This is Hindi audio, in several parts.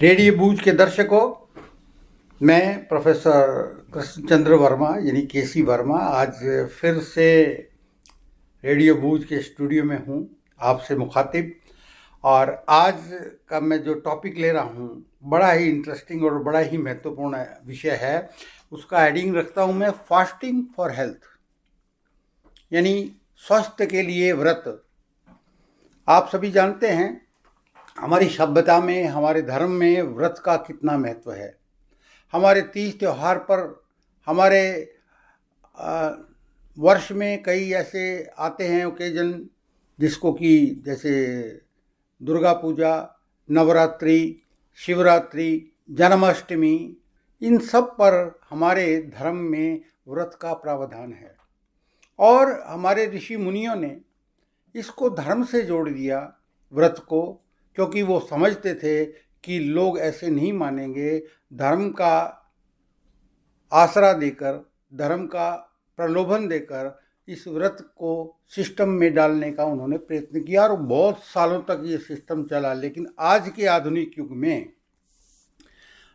रेडियो बूज के दर्शकों, मैं प्रोफेसर कृष्णचंद्र वर्मा यानी केसी वर्मा आज फिर से रेडियो बूज के स्टूडियो में हूँ आपसे मुखातिब। और आज का मैं जो टॉपिक ले रहा हूँ बड़ा ही इंटरेस्टिंग और बड़ा ही महत्वपूर्ण विषय है। उसका हेडिंग रखता हूँ मैं फास्टिंग फॉर हेल्थ, यानी स्वास्थ्य के लिए व्रत। आप सभी जानते हैं हमारी सभ्यता में, हमारे धर्म में व्रत का कितना महत्व है। हमारे तीज त्यौहार पर हमारे वर्ष में कई ऐसे आते हैं ओकेजन, जिसको कि जैसे दुर्गा पूजा, नवरात्रि, शिवरात्रि, जन्माष्टमी, इन सब पर हमारे धर्म में व्रत का प्रावधान है। और हमारे ऋषि मुनियों ने इसको धर्म से जोड़ दिया व्रत को, क्योंकि वो समझते थे कि लोग ऐसे नहीं मानेंगे। धर्म का आसरा देकर, धर्म का प्रलोभन देकर इस व्रत को सिस्टम में डालने का उन्होंने प्रयत्न किया और बहुत सालों तक ये सिस्टम चला। लेकिन आज के आधुनिक युग में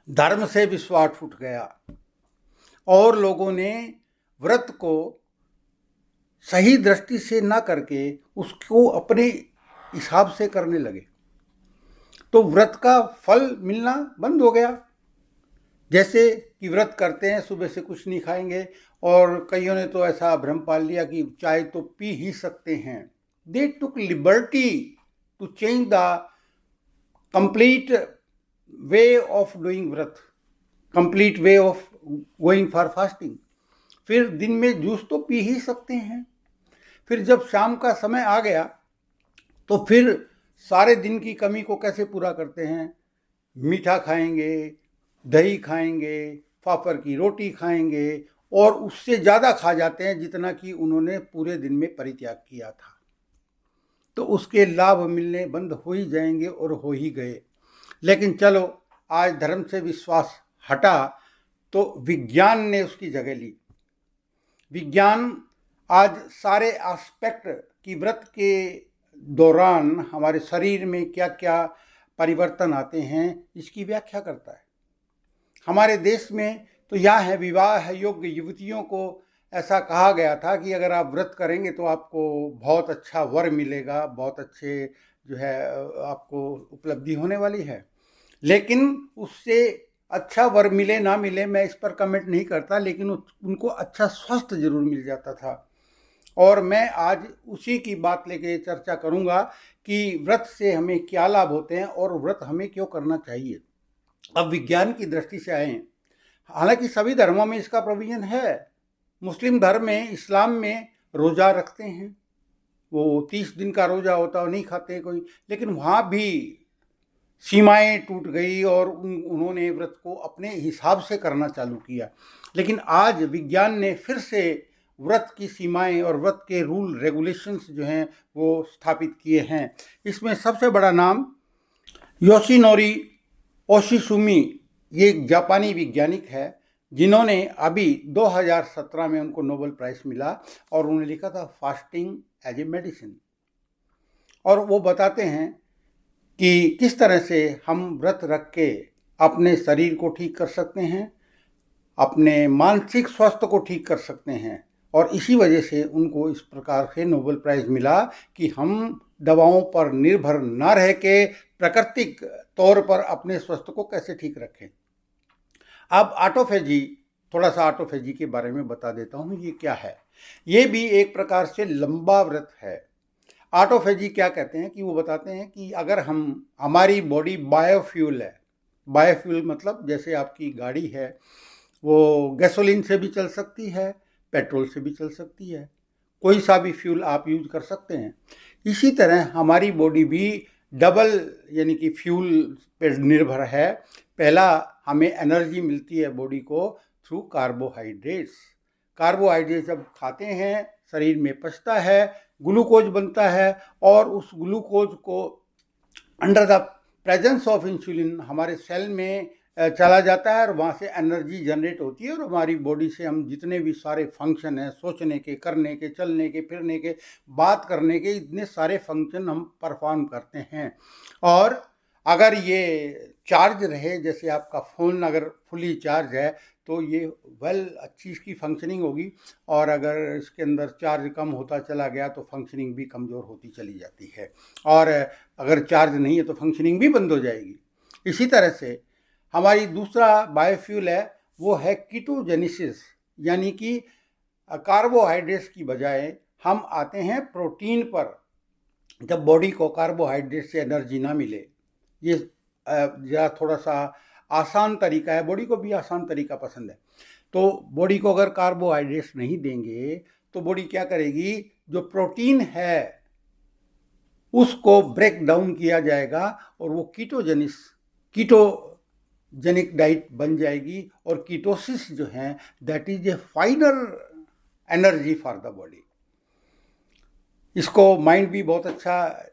धर्म से विश्वास उठ गया और लोगों ने व्रत को सही दृष्टि से ना करके उसको अपने हिसाब से करने लगे, तो व्रत का फल मिलना बंद हो गया। जैसे कि व्रत करते हैं, सुबह से कुछ नहीं खाएंगे, और कईयों ने तो ऐसा भ्रम पाल लिया कि चाय तो पी ही सकते हैं। They took liberty to change the complete way of doing vrat, complete way of going for fasting. फिर दिन में जूस तो पी ही सकते हैं। फिर जब शाम का समय आ गया तो फिर सारे दिन की कमी को कैसे पूरा करते हैं? मीठा खाएंगे, दही खाएंगे, फाफर की रोटी खाएंगे, और उससे ज़्यादा खा जाते हैं जितना कि उन्होंने पूरे दिन में परित्याग किया था। तो उसके लाभ मिलने बंद हो ही जाएंगे और हो ही गए। लेकिन चलो, आज धर्म से विश्वास हटा तो विज्ञान ने उसकी जगह ली। विज्ञान आज सारे एस्पेक्ट की व्रत के दौरान हमारे शरीर में क्या क्या परिवर्तन आते हैं इसकी व्याख्या करता है। हमारे देश में तो यहाँ है, विवाह योग्य युवतियों को ऐसा कहा गया था कि अगर आप व्रत करेंगे तो आपको बहुत अच्छा वर मिलेगा, बहुत अच्छे जो है आपको उपलब्धि होने वाली है। लेकिन उससे अच्छा वर मिले ना मिले मैं इस पर कमेंट नहीं करता, लेकिन उनको अच्छा स्वास्थ्य जरूर मिल जाता था। और मैं आज उसी की बात लेके चर्चा करूंगा कि व्रत से हमें क्या लाभ होते हैं और व्रत हमें क्यों करना चाहिए। अब विज्ञान की दृष्टि से आए, हालांकि सभी धर्मों में इसका प्रोविजन है। मुस्लिम धर्म में, इस्लाम में रोज़ा रखते हैं, वो 30 दिन का रोज़ा होता है, नहीं खाते कोई। लेकिन वहाँ भी सीमाएं टूट गई और उन्होंने व्रत को अपने हिसाब से करना चालू किया। लेकिन आज विज्ञान ने फिर से व्रत की सीमाएं और व्रत के रूल रेगुलेशंस जो हैं वो स्थापित किए हैं। इसमें सबसे बड़ा नाम योशिनोरी ओशिसुमी, ये एक जापानी वैज्ञानिक है जिन्होंने अभी 2017 में उनको नोबेल प्राइज़ मिला, और उन्होंने लिखा था फास्टिंग एज ए मेडिसिन। और वो बताते हैं कि किस तरह से हम व्रत रख के अपने शरीर को ठीक कर सकते हैं, अपने मानसिक स्वास्थ्य को ठीक कर सकते हैं। और इसी वजह से उनको इस प्रकार से नोबेल प्राइज़ मिला कि हम दवाओं पर निर्भर न रह के प्राकृतिक तौर पर अपने स्वास्थ्य को कैसे ठीक रखें। अब ऑटोफेजी, थोड़ा सा ऑटोफेजी के बारे में बता देता हूँ, ये क्या है। ये भी एक प्रकार से लंबा व्रत है। ऑटोफेजी क्या कहते हैं कि वो बताते हैं कि अगर हमारी बॉडी बायोफ्यूल है। बायोफ्यूल मतलब जैसे आपकी गाड़ी है, वो गैसोलीन से भी चल सकती है, पेट्रोल से भी चल सकती है, कोई सा भी फ्यूल आप यूज कर सकते हैं। इसी तरह हमारी बॉडी भी डबल यानी कि फ्यूल पर निर्भर है। पहला, हमें एनर्जी मिलती है बॉडी को थ्रू कार्बोहाइड्रेट्स। कार्बोहाइड्रेट जब खाते हैं शरीर में पचता है, ग्लूकोज बनता है, और उस ग्लूकोज को under the presence of insulin हमारे सेल में चला जाता है और वहाँ से एनर्जी जनरेट होती है। और हमारी बॉडी से हम जितने भी सारे फंक्शन हैं, सोचने के, करने के, चलने के, फिरने के, बात करने के, इतने सारे फंक्शन हम परफॉर्म करते हैं। और अगर ये चार्ज रहे, जैसे आपका फ़ोन अगर फुली चार्ज है तो ये अच्छी इसकी फंक्शनिंग होगी, और अगर इसके अंदर चार्ज कम होता चला गया तो फंक्शनिंग भी कमज़ोर होती चली जाती है, और अगर चार्ज नहीं है तो फंक्शनिंग भी बंद हो जाएगी। इसी तरह से हमारी दूसरा बायोफ्यूल है, वो है कीटोजेनेसिस, यानी कि कार्बोहाइड्रेट्स की बजाय हम आते हैं प्रोटीन पर। जब बॉडी को कार्बोहाइड्रेट से एनर्जी ना मिले, ये ज़रा थोड़ा सा आसान तरीका है, बॉडी को भी आसान तरीका पसंद है, तो बॉडी को अगर कार्बोहाइड्रेट्स नहीं देंगे तो बॉडी क्या करेगी, जो प्रोटीन है उसको ब्रेक डाउन किया जाएगा और वो कीटोजेनिक डाइट बन जाएगी, और कीटोसिस जो है that is A final energy for the body. इसको माइंड भी बहुत अच्छा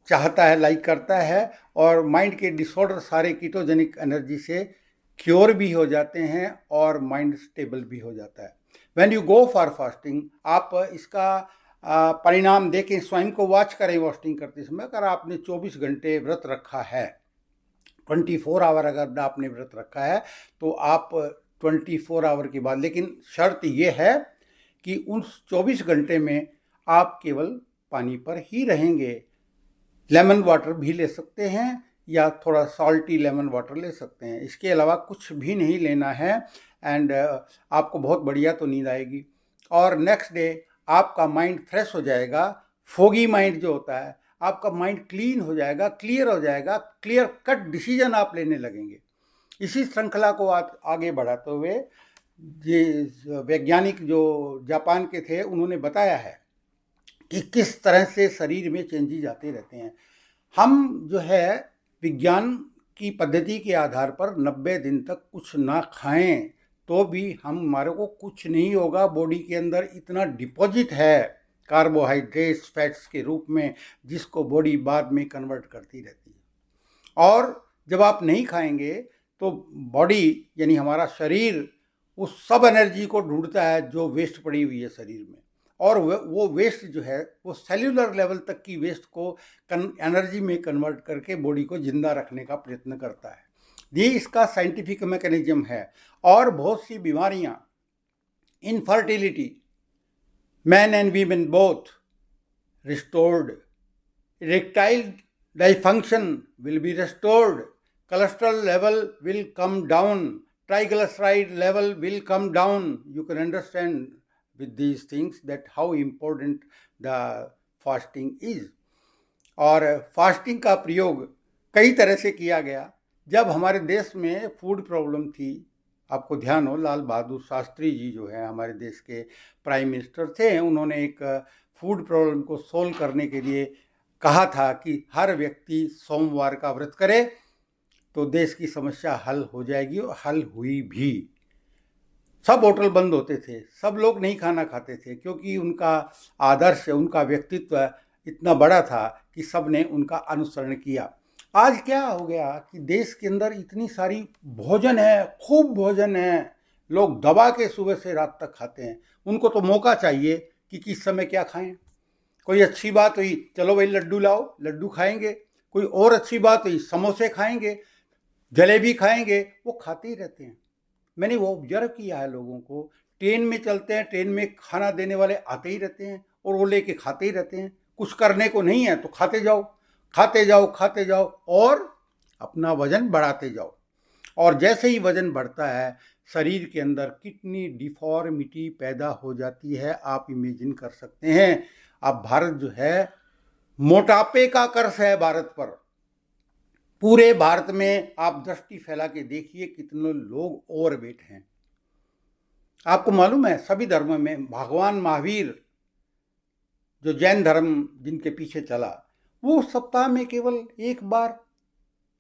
चाहता है, लाइक करता है, और माइंड के डिसऑर्डर सारे कीटोजेनिक एनर्जी से क्योर भी हो जाते हैं और माइंड स्टेबल भी हो जाता है। When you go for fasting, आप इसका परिणाम देखें, स्वयं को वॉच करें फास्टिंग करते समय। अगर आपने 24 घंटे व्रत रखा है, 24 आवर अगर आपने व्रत रखा है, तो आप 24 आवर के बाद, लेकिन शर्त ये है कि उस 24 घंटे में आप केवल पानी पर ही रहेंगे। लेमन वाटर भी ले सकते हैं या थोड़ा सॉल्टी लेमन वाटर ले सकते हैं, इसके अलावा कुछ भी नहीं लेना है, एंड आपको बहुत बढ़िया तो नींद आएगी, और नेक्स्ट डे आपका माइंड फ्रेश हो जाएगा। फोगी माइंड जो होता है, आपका माइंड क्लीन हो जाएगा, क्लियर हो जाएगा, क्लियर कट डिसीजन आप लेने लगेंगे। इसी श्रृंखला को आगे बढ़ाते हुए ये वैज्ञानिक जो जापान के थे, उन्होंने बताया है कि किस तरह से शरीर में चेंजेस आते रहते हैं। हम जो है विज्ञान की पद्धति के आधार पर 90 दिन तक कुछ ना खाएं तो भी हमारे को कुछ नहीं होगा। बॉडी के अंदर इतना डिपॉजिट है कार्बोहाइड्रेट्स, फैट्स के रूप में, जिसको बॉडी बाद में कन्वर्ट करती रहती है। और जब आप नहीं खाएंगे तो बॉडी यानी हमारा शरीर उस सब एनर्जी को ढूंढता है जो वेस्ट पड़ी हुई है शरीर में, और वो वेस्ट जो है वो सेल्यूलर लेवल तक की वेस्ट को एनर्जी में कन्वर्ट करके बॉडी को जिंदा रखने का प्रयत्न करता है। ये इसका साइंटिफिक मैकेनिज्म है। और बहुत सी बीमारियां, infertility, man and women both restored, erectile dysfunction will be restored, cholesterol level will come down, triglyceride level will come down. You can understand with these things that how important the fasting is. और फास्टिंग का प्रयोग कई तरह से किया गया। जब हमारे देश में फूड प्रॉब्लम थी, आपको ध्यान हो, लाल बहादुर शास्त्री जी जो है हमारे देश के प्राइम मिनिस्टर थे, उन्होंने एक फूड प्रॉब्लम को सोल्व करने के लिए कहा था कि हर व्यक्ति सोमवार का व्रत करे तो देश की समस्या हल हो जाएगी, और हल हुई भी। सब होटल बंद होते थे, सब लोग नहीं खाना खाते थे, क्योंकि उनका आदर्श, उनका व्यक्तित्व इतना बड़ा था कि सब ने उनका अनुसरण किया। आज क्या हो गया कि देश के अंदर इतनी सारी भोजन है, खूब भोजन है, लोग दबा के सुबह से रात तक खाते हैं। उनको तो मौका चाहिए कि किस समय क्या खाएं। कोई अच्छी बात हुई, चलो भाई लड्डू लाओ, लड्डू खाएंगे। कोई और अच्छी बात हुई, समोसे खाएंगे, जलेबी खाएंगे, वो खाते ही रहते हैं। मैंने वो ऑब्जर्व किया है लोगों को, ट्रेन में चलते हैं, ट्रेन में खाना देने वाले आते ही रहते हैं और वो लेके खाते ही रहते हैं। कुछ करने को नहीं है तो खाते जाओ, खाते जाओ, खाते जाओ और अपना वजन बढ़ाते जाओ। और जैसे ही वजन बढ़ता है, शरीर के अंदर कितनी डिफॉर्मिटी पैदा हो जाती है, आप इमेजिन कर सकते हैं। अब भारत जो है, मोटापे का कर्ज है भारत पर। पूरे भारत में आप दृष्टि फैला के देखिए कितने लोग ओवरवेट हैं। आपको मालूम है, सभी धर्मों में भगवान महावीर, जो जैन धर्म जिनके पीछे चला, वो सप्ताह में केवल एक बार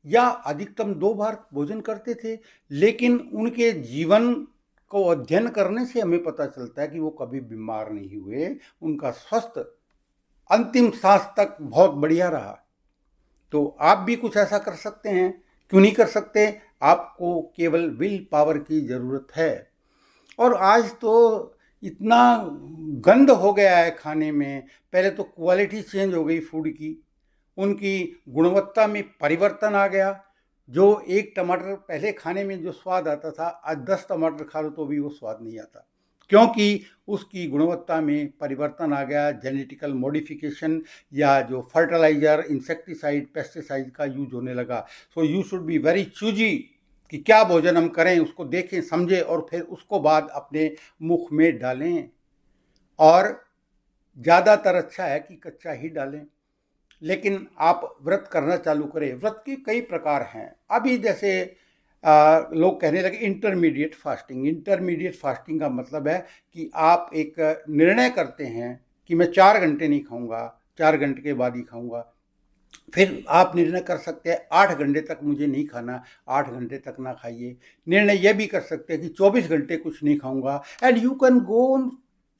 या अधिकतम 2 बार भोजन करते थे। लेकिन उनके जीवन को अध्ययन करने से हमें पता चलता है कि वो कभी बीमार नहीं हुए, उनका स्वास्थ्य अंतिम सांस तक बहुत बढ़िया रहा। तो आप भी कुछ ऐसा कर सकते हैं, क्यों नहीं कर सकते? आपको केवल विल पावर की ज़रूरत है। और आज तो इतना गंद हो गया है खाने में। पहले तो क्वालिटी चेंज हो गई फूड की, उनकी गुणवत्ता में परिवर्तन आ गया। जो एक टमाटर पहले खाने में जो स्वाद आता था, आज 10 टमाटर खा लो तो भी वो स्वाद नहीं आता, क्योंकि उसकी गुणवत्ता में परिवर्तन आ गया। जेनेटिकल मॉडिफिकेशन या जो फर्टिलाइज़र, इंसेक्टिसाइड, पेस्टिसाइड का यूज होने लगा। So you should be very choosy कि क्या भोजन हम करें, उसको देखें, समझें और फिर उसको बाद अपने मुख में डालें। और ज़्यादातर अच्छा है कि कच्चा ही डालें। लेकिन आप व्रत करना चालू करें। व्रत के कई प्रकार हैं। अभी जैसे लोग कहने लगे इंटरमीडिएट फास्टिंग। इंटरमीडिएट फास्टिंग का मतलब है कि आप एक निर्णय करते हैं कि मैं 4 घंटे नहीं खाऊंगा, 4 घंटे के बाद ही खाऊंगा। फिर आप निर्णय कर सकते हैं 8 घंटे तक मुझे नहीं खाना, 8 घंटे तक ना खाइए। निर्णय यह भी कर सकते हैं कि 24 घंटे कुछ नहीं खाऊंगा। And you can go on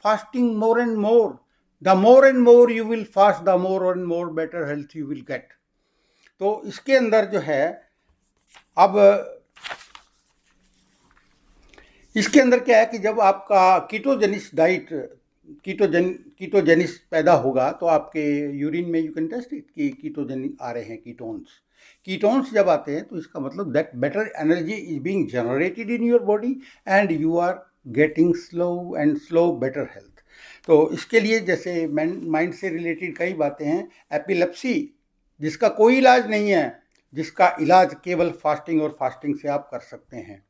fasting more and more. The more and more you will fast, the more and more better health you will get. तो इसके अंदर जो है, अब इसके अंदर क्या है कि जब आपका कीटोजेनिस डाइट, कीटोजेनिस पैदा होगा तो आपके यूरिन में यू कैन टेस्ट इट कि कीटोजेनिक आ रहे हैं, कीटोन्स जब आते हैं तो इसका मतलब that better energy is being generated in your body and you are getting slow better health. तो इसके लिए जैसे माइंड से रिलेटेड कई बातें हैं। एपिलेप्सी जिसका कोई इलाज नहीं है, जिसका इलाज केवल फास्टिंग और फास्टिंग से आप कर सकते हैं।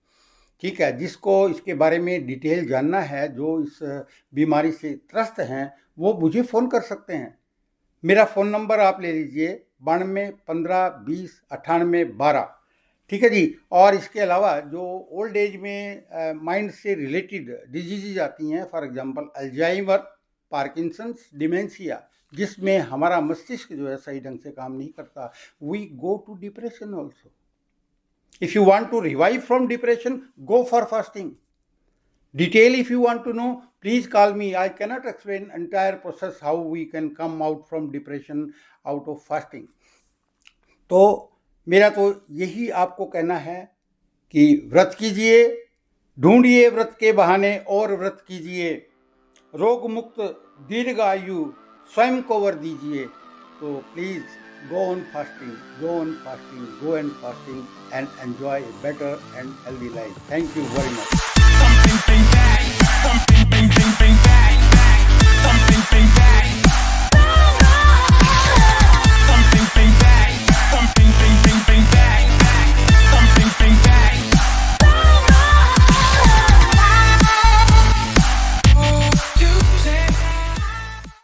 ठीक है, जिसको इसके बारे में डिटेल जानना है, जो इस बीमारी से त्रस्त हैं, वो मुझे फ़ोन कर सकते हैं। मेरा फ़ोन नंबर आप ले लीजिए 92 15 20 98 12। ठीक है जी। और इसके अलावा जो ओल्ड एज में माइंड से रिलेटेड डिजीज़ आती हैं, for example Alzheimer, Parkinson's, dementia, जिसमें हमारा मस्तिष्क जो है सही ढंग से काम नहीं करता, we go to depression also. If you want to revive from depression, go for fasting. Detail if you want to know, please call me. I cannot explain entire process how we can come out from depression out of fasting. तो मेरा तो यही आपको कहना है कि व्रत कीजिए, ढूंढिए व्रत के बहाने और व्रत कीजिए। रोग मुक्त दीर्घ आयु स्वयं को वर दीजिए। तो please go on fasting and enjoy a better and healthy life. Thank you very much.